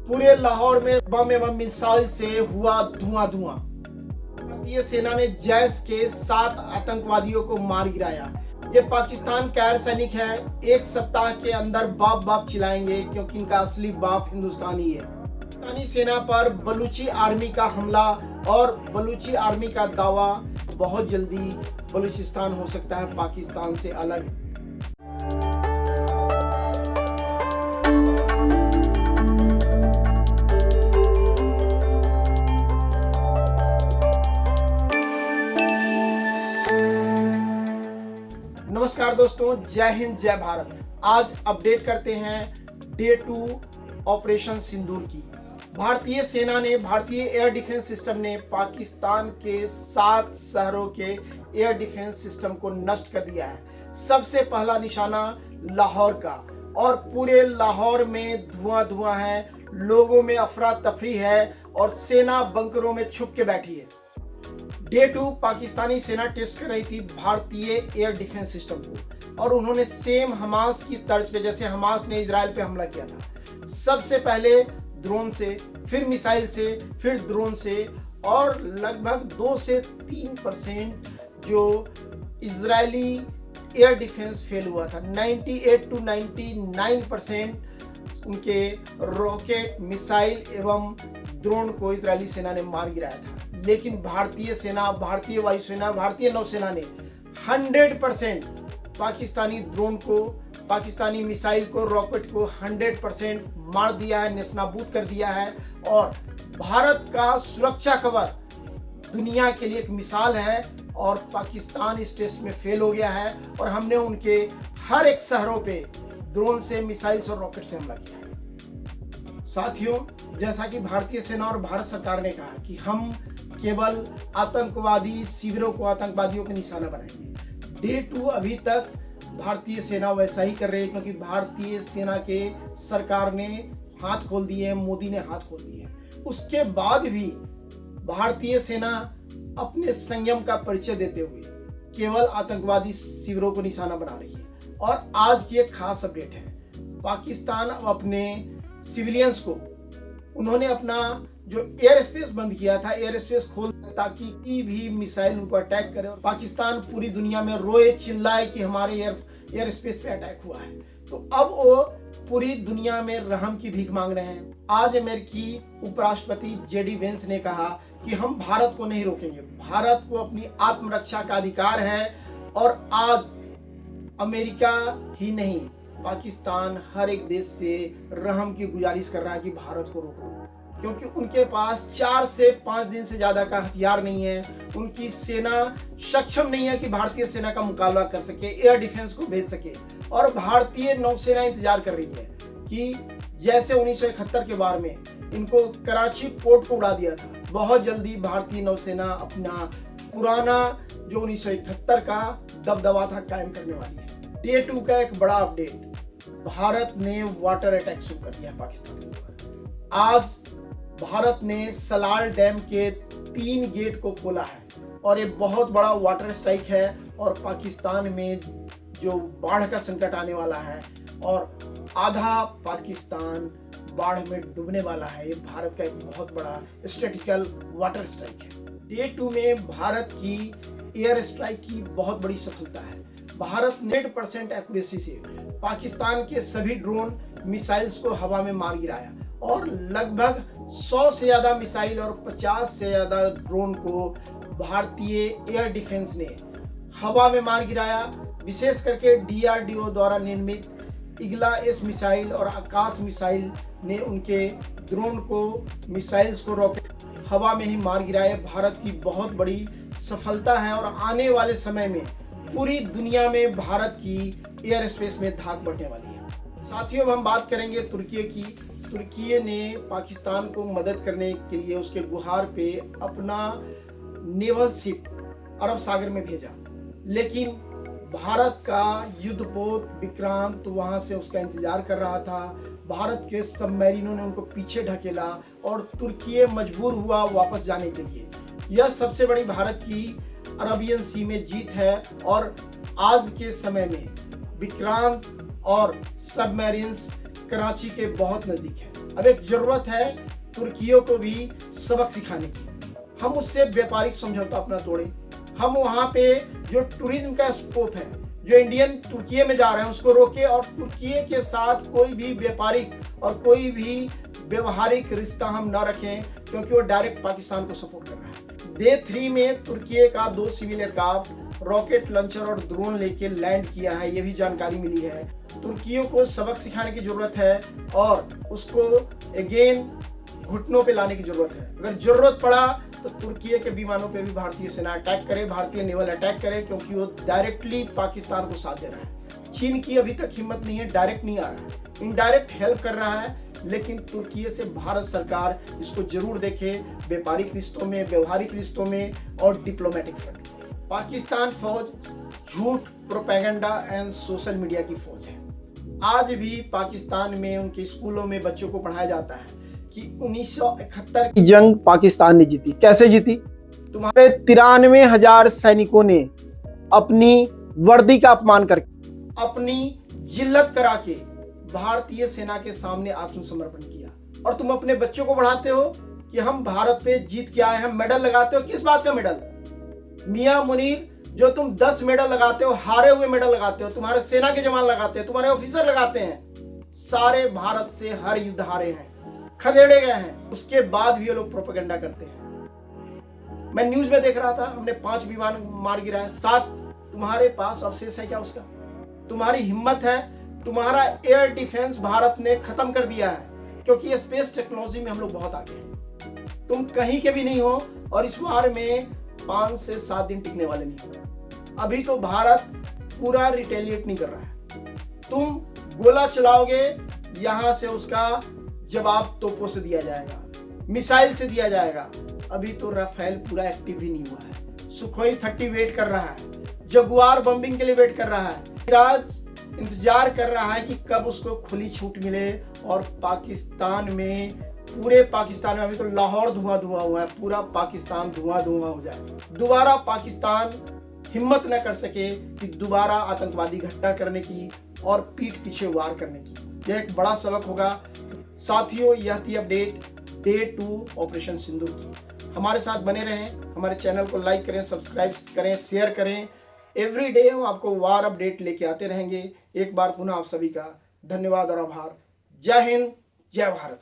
पूरे लाहौर में बम एवं मिसाइल से हुआ धुआं धुआं। भारतीय सेना ने जैश के 7 आतंकवादियों को मार गिराया। ये पाकिस्तान गैर सैनिक है, एक सप्ताह के अंदर बाप बाप चिल्लाएंगे क्योंकि इनका असली बाप हिंदुस्तानी है। पाकिस्तानी सेना पर बलूची आर्मी का हमला और बलूची आर्मी का दावा, बहुत जल्दी बलूचिस्तान हो सकता है पाकिस्तान से अलग। नमस्कार दोस्तों, जय हिंद जय भारत। आज अपडेट करते हैं डे 2 ऑपरेशन सिंदूर की। भारतीय सेना ने, भारतीय एयर डिफेंस सिस्टम ने पाकिस्तान के 7 शहरों के एयर डिफेंस सिस्टम को नष्ट कर दिया है। सबसे पहला निशाना लाहौर का, और पूरे लाहौर में धुआं धुआं है, लोगों में अफरा तफरी है और सेना बंकरों में छुप के बैठी है। डे 2 पाकिस्तानी सेना टेस्ट कर रही थी भारतीय एयर डिफेंस सिस्टम को, और उन्होंने सेम हमास की तर्ज पे, जैसे हमास ने इजराइल पे हमला किया था, सबसे पहले ड्रोन से, फिर मिसाइल से, फिर ड्रोन से, और लगभग 2 से 3% जो इजरायली एयर डिफेंस फेल हुआ था। 98 to 99% उनके रॉकेट, मिसाइल एवं ड्रोन को इजरायली सेना ने मार गिराया था। लेकिन भारतीय सेना, भारतीय वायुसेना, भारतीय नौसेना ने 100% पाकिस्तानी ड्रोन को, पाकिस्तानी मिसाइल को, रॉकेट को 100% मार दिया है, नेस्तनाबूद कर दिया है। और भारत का सुरक्षा कवर दुनिया के लिए एक मिसाल है, और पाकिस्तान इस टेस्ट में फेल हो गया है, और हमने उनके हर एक शहरों पे ड्रोन से, मिसाइल और रॉकेट से हमला किया है। साथियों, जैसा कि भारतीय सेना और भारत सरकार ने कहा कि हम केवल आतंकवादी शिविरों को, आतंकवादियों के निशाना बनाएंगे। डे 2 अभी तक भारतीय सेना वैसा ही कर रही है, क्योंकि भारतीय सेना के सरकार ने हाथ खोल दिए हैं, मोदी ने हाथ खोल दिए हैं। उसके बाद भी भारतीय सेना अपने संयम का परिचय देते हुए केवल आतंकवादी शिविरों को निशाना बना रही है। और आज की एक खास अपडेट है, पाकिस्तान अपने सिविलियंस को, उन्होंने अपना जो एयर स्पेस बंद किया था, एयर स्पेस खोल, ताकि कोई भी मिसाइल उनको अटैक करे और पाकिस्तान पूरी दुनिया में रोए चिल्लाए कि हमारे एयर स्पेस पे अटैक हुआ है। तो अब वो पूरी दुनिया में रहम की भीख मांग रहे हैं। आज अमेरिकी उपराष्ट्रपति जेडी वेंस ने कहा कि हम भारत को नहीं रोकेंगे, भारत को अपनी आत्मरक्षा का अधिकार है। और आज अमेरिका ही नहीं, पाकिस्तान हर एक देश से रहम की गुजारिश कर रहा है कि भारत को रोको, क्योंकि उनके पास 4 से 5 दिन से ज्यादा का हथियार नहीं है। उनकी सेना सक्षम नहीं है कि भारतीय सेना का मुकाबला कर सके, एयर डिफेंस को भेज सके। और भारतीय नौसेना इंतजार कर रही है कि जैसे 1971 के बार में इनको कराची पोर्ट को उड़ा दिया था, बहुत जल्दी भारतीय नौसेना अपना पुराना जो 1971 का दबदबा था कायम करने वाली है। डे 2 का एक बड़ा अपडेट, भारत ने वाटर अटैक शुरू कर दिया है पाकिस्तान के ऊपर। आज भारत ने सलाल डैम के 3 गेट को खोला है, और ये बहुत बड़ा वाटर स्ट्राइक है। और पाकिस्तान में जो बाढ़ का संकट आने वाला है, और आधा पाकिस्तान बाढ़ में डूबने वाला है, ये भारत का एक बहुत बड़ा स्ट्रेटेजिकल वाटर स्ट्राइक है। डे 2 में भारत की एयर स्ट्राइक की बहुत बड़ी सफलता है। भारत ने 100% एक्यूरेसी से पाकिस्तान के सभी ड्रोन, मिसाइल्स को हवा में मार गिराया, और लगभग 100 से ज्यादा मिसाइल और 50 से ज्यादा ड्रोन को भारतीय एयर डिफेंस ने हवा में मार गिराया। विशेष करके DRDO द्वारा निर्मित इगला एस मिसाइल और आकाश मिसाइल ने उनके ड्रोन को, मिसाइल्स को, रॉकेट हवा में ही मार गिराए। भारत की बहुत बड़ी सफलता है, और आने वाले समय में पूरी दुनिया में भारत की एयर स्पेस में धाक बढ़ने वाली है। साथियों, हम बात करेंगे तुर्की की। तुर्की ने पाकिस्तान को मदद करने के लिए उसके गुहार पे अपना नेवल शिप अरब सागर में भेजा, लेकिन भारत का युद्धपोत विक्रांत वहां से उसका इंतजार कर रहा था। भारत के सबमरीनों ने उनको पीछे ढकेला, और तुर्की मजबूर हुआ वापस जाने के लिए। यह सबसे बड़ी भारत की अरबियन सी में जीत है, और आज के समय में विक्रांत और सबमरीन्स कराची के बहुत नजदीक है। अब एक जरूरत है तुर्कियों को भी सबक सिखाने की। हम उससे व्यापारिक समझौता अपना तोड़े, हम वहाँ पे जो टूरिज्म का स्कोप है, जो इंडियन तुर्की में जा रहे हैं उसको रोके और तुर्की के साथ कोई भी व्यापारिक और कोई भी व्यवहारिक रिश्ता हम ना रखें, क्योंकि वो डायरेक्ट पाकिस्तान को सपोर्ट कर रहा है। डे 3 में तुर्की का 2 सिविल एयरक्राफ्ट रॉकेट लॉन्चर और ड्रोन लेके लैंड किया है, ये भी जानकारी मिली है। तुर्कियों को सबक सिखाने की जरूरत है और उसको अगेन घुटनों पे लाने की जरूरत है। अगर जरूरत पड़ा तो तुर्की के विमानों पे भी भारतीय सेना अटैक करे, भारतीय नेवल अटैक करे, क्योंकि वो डायरेक्टली पाकिस्तान को साथ दे रहा है। चीन की अभी तक हिम्मत नहीं है, डायरेक्ट नहीं आ रहा है, इनडायरेक्ट हेल्प कर रहा है। लेकिन तुर्की से भारत सरकार इसको जरूर देखे, व्यापारिक रिश्तों में, व्यवहारिक रिश्तों में और डिप्लोमेटिक फ्रंट। पाकिस्तान फौज झूठ, प्रोपेगेंडा एंड सोशल मीडिया की फौज है। आज भी पाकिस्तान में उनके स्कूलों में बच्चों को पढ़ाया जाता है कि 1971 की जंग पाकिस्तान ने जीती। कैसे जीती? तुम्हारे 93,000 सैनिकों ने अपनी वर्दी का अपमान करके, अपनी जिल्लत करा के भारतीय सेना के सामने आत्मसमर्पण किया। और तुम अपने बच्चों को पढ़ाते हो कि हम भारत पे जीत के आए हैं, मेडल लगाते हो। किस बात का मेडल? मियां मुनीर, जो तुम 10 मेडल लगाते हो, हारे हुए मेडल लगाते हो, तुम्हारे सेना के जवान लगाते हैं, तुम्हारे ऑफिसर लगाते हैं, सारे भारत से हर युद्ध हारे हैं, खदेड़े गए हैं। उसके बाद भी ये लोग प्रोपेगेंडा करते हैं। मैं न्यूज में देख रहा था, हमने 5 विमान मार गिराए, 7 तुम्हारे पास अवशेष है क्या उसका? तुम्हारी हिम्मत है? तुम्हारा एयर डिफेंस भारत ने खत्म कर दिया है, क्योंकि स्पेस टेक्नोलॉजी में हम लोग बहुत आगे हैं। तुम कहीं के भी नहीं हो और इस वार में 5 से 7 दिन टिकने वाले नहीं हो। अभी तो भारत पूरा रिटेलिएट नहीं कर रहा है। तुम गोला चलाओगे, यहां से उसका जवाब तोपों से दिया जाएगा, मिसाइल से दिया जाएगा। अभी तो राफेल पूरा एक्टिव ही नहीं हुआ है। सुखोई 30 वेट कर रहा है, जगुआर बम्बिंग के लिए वेट कर रहा है, मिराज इंतजार कर रहा है कि कब उसको खुली छूट मिले। और पाकिस्तान में, पूरे पाकिस्तान में अभी तो लाहौर धुआं धुआं हुआ है, पूरा पाकिस्तान धुआं धुआं हो जाए। दोबारा पाकिस्तान हिम्मत न कर सके कि दोबारा आतंकवादी घटना करने की और पीठ पीछे वार करने की। यह एक बड़ा सबक होगा। साथियों, यह थी अपडेट डे 2 ऑपरेशन सिंदूर की। हमारे साथ बने रहें, हमारे चैनल को लाइक करें, सब्सक्राइब करें, शेयर करें। एवरी डे हम आपको वार अपडेट लेके आते रहेंगे। एक बार पुनः आप सभी का धन्यवाद और आभार। जय हिंद, जय भारत।